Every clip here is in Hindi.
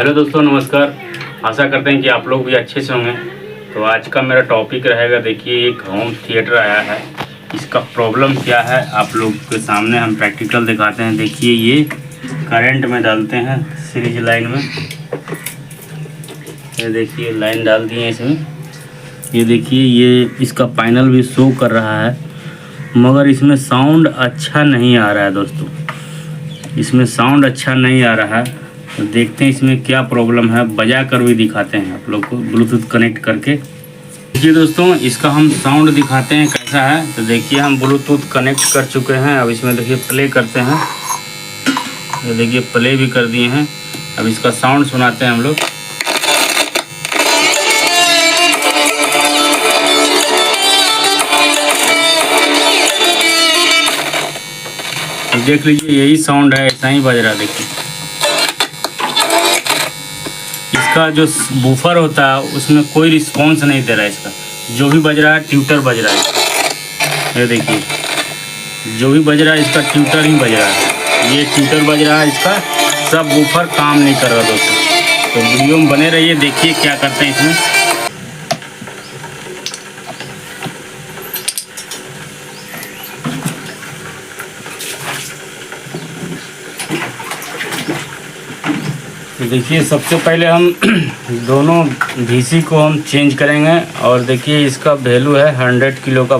हेलो दोस्तों, नमस्कार। आशा करते हैं कि आप लोग भी अच्छे से होंगे। तो आज का मेरा टॉपिक रहेगा, देखिए एक होम थिएटर आया है, इसका प्रॉब्लम क्या है आप लोग के सामने हम प्रैक्टिकल दिखाते हैं। देखिए ये करंट में डालते हैं सीरीज लाइन में, ये देखिए लाइन डाल दिए इसमें। ये देखिए ये इसका पैनल भी शो कर रहा है, मगर इसमें साउंड अच्छा नहीं आ रहा है दोस्तों, इसमें साउंड अच्छा नहीं आ रहा है। तो देखते हैं इसमें क्या प्रॉब्लम है, बजा कर भी दिखाते हैं आप लोग को ब्लूटूथ कनेक्ट करके। देखिए दोस्तों, इसका हम साउंड दिखाते हैं कैसा है। तो देखिए हम ब्लूटूथ कनेक्ट कर चुके हैं। अब इसमें देखिए प्ले करते हैं, ये देखिए प्ले भी कर दिए हैं। अब इसका साउंड सुनाते हैं हम लोग। देख लीजिए यही साउंड है, ऐसा ही बज रहा है। देखिए इसका जो बूफर होता है उसमें कोई रिस्पॉन्स नहीं दे रहा है। इसका जो भी बज रहा है ट्यूटर बज रहा है। ये देखिए जो भी बज रहा है इसका ट्यूटर ही बज रहा है, ये ट्यूटर बज रहा है, इसका सब बूफर काम नहीं कर रहा दोस्तों। तो वीडियो में बने रहिए, देखिए क्या करते हैं इसमें। तो देखिए सबसे पहले हम दोनों VC को हम चेंज करेंगे। और देखिए इसका वैल्यू है 100 किलो का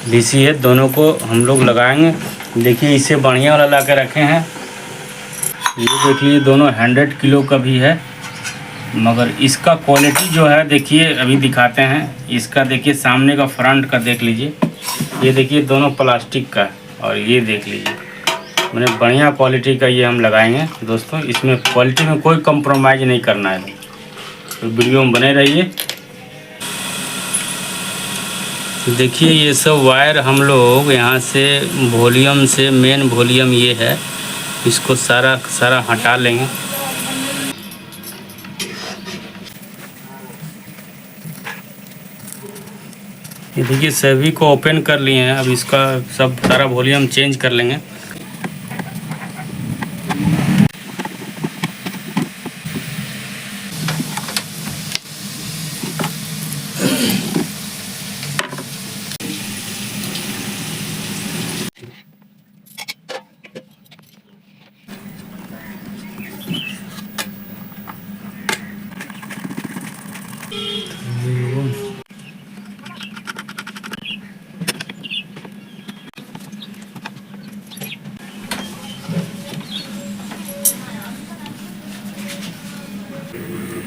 VC है, दोनों को हम लोग लगाएंगे। देखिए इससे बढ़िया वाला ला के रखे हैं, ये देख लीजिए दोनों 100 किलो का भी है, मगर इसका क्वालिटी जो है देखिए अभी दिखाते हैं। इसका देखिए सामने का फ्रंट का देख लीजिए, ये देखिए दोनों प्लास्टिक का, और ये देख लीजिए मैंने बढ़िया क्वालिटी का ये हम लगाएंगे दोस्तों। इसमें क्वालिटी में कोई कंप्रोमाइज़ नहीं करना है, तो वीडियो में बने रहिए। देखिए ये सब वायर हम लोग यहाँ से वॉल्यूम से, मेन वॉल्यूम ये है, इसको सारा हटा लेंगे। ये देखिए सभी को ओपन कर लिए हैं। अब इसका सब सारा वॉल्यूम चेंज कर लेंगे।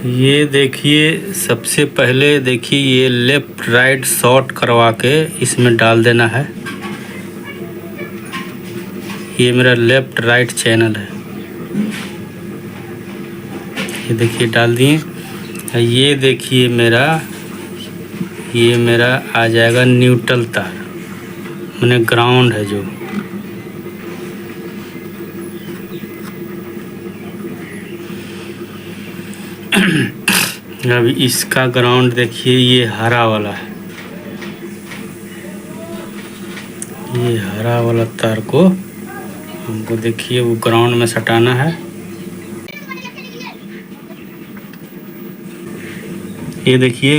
ये देखिए सबसे पहले देखिए ये लेफ़्ट राइट शॉर्ट करवा के इसमें डाल देना है। ये मेरा लेफ़्ट राइट चैनल है, ये देखिए डाल दिए। ये देखिए ये मेरा आ जाएगा न्यूट्रल तार, मैंने ग्राउंड है जो। अब इसका ग्राउंड देखिए ये हरा वाला है, ये हरा वाला तार को हमको देखिए वो ग्राउंड में सटाना है। ये देखिए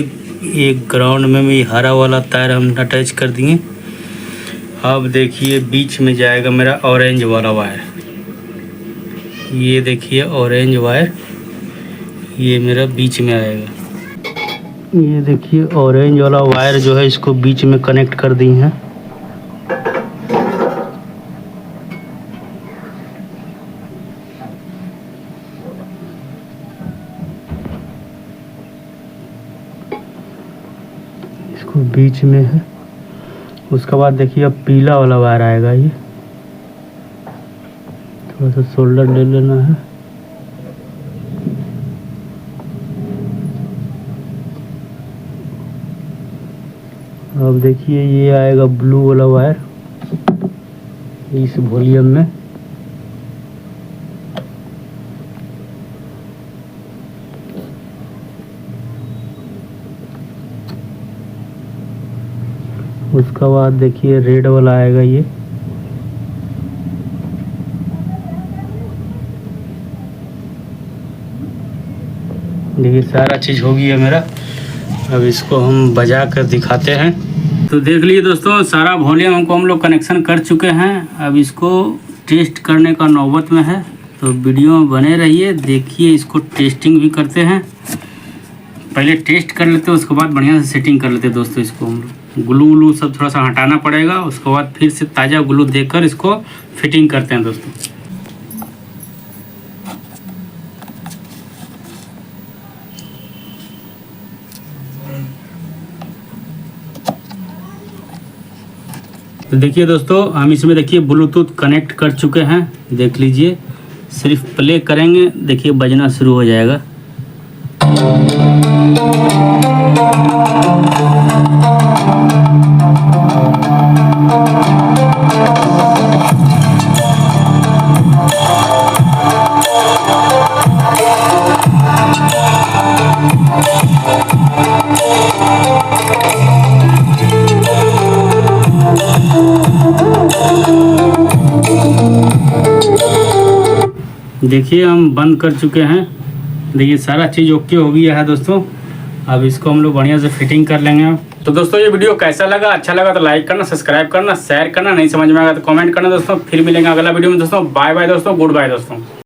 एक ग्राउंड में भी हरा वाला तार हम अटैच कर दिए। अब देखिए बीच में जाएगा मेरा ऑरेंज वाला वायर, ये देखिए ऑरेंज वायर ये मेरा बीच में आएगा। ये देखिए ऑरेंज वाला वायर जो है इसको बीच में कनेक्ट कर दी हैं। इसको बीच में है। उसके बाद देखिए अब पीला वाला वायर आएगा, ये थोड़ा सा शोल्डर ले लेना है। अब देखिए ये आएगा ब्लू वाला वायर इस वॉल्यूम में। उसका बाद देखिए रेड वाला आएगा ये। देखिए सारा चीज़ हो गई है मेरा। अब इसको हम बजा कर दिखाते हैं। तो देख लीजिए दोस्तों, सारा वॉल्यूम को हम लोग कनेक्शन कर चुके हैं। अब इसको टेस्ट करने का नौबत में है, तो वीडियो में बने रहिए, देखिए इसको टेस्टिंग भी करते हैं। पहले टेस्ट कर लेते हैं, उसके बाद बढ़िया से सेटिंग कर लेते हैं दोस्तों। इसको हम ग्लू व्लू सब थोड़ा सा हटाना पड़ेगा, उसके बाद फिर से ताज़ा ग्लू देकर इसको फिटिंग करते हैं दोस्तों। तो देखिए दोस्तों, हम इसमें देखिए ब्लूटूथ कनेक्ट कर चुके हैं। देख लीजिए, सिर्फ प्ले करेंगे, देखिए बजना शुरू हो जाएगा। देखिए हम बंद कर चुके हैं। देखिए सारा चीज़ ओके हो गया है दोस्तों। अब इसको हम लोग बढ़िया से फिटिंग कर लेंगे। तो दोस्तों ये वीडियो कैसा लगा, अच्छा लगा तो लाइक करना, सब्सक्राइब करना, शेयर करना, नहीं समझ में आएगा तो कमेंट करना दोस्तों। फिर मिलेंगे अगला वीडियो में दोस्तों। बाय बाय दोस्तों, गुड बाय दोस्तों।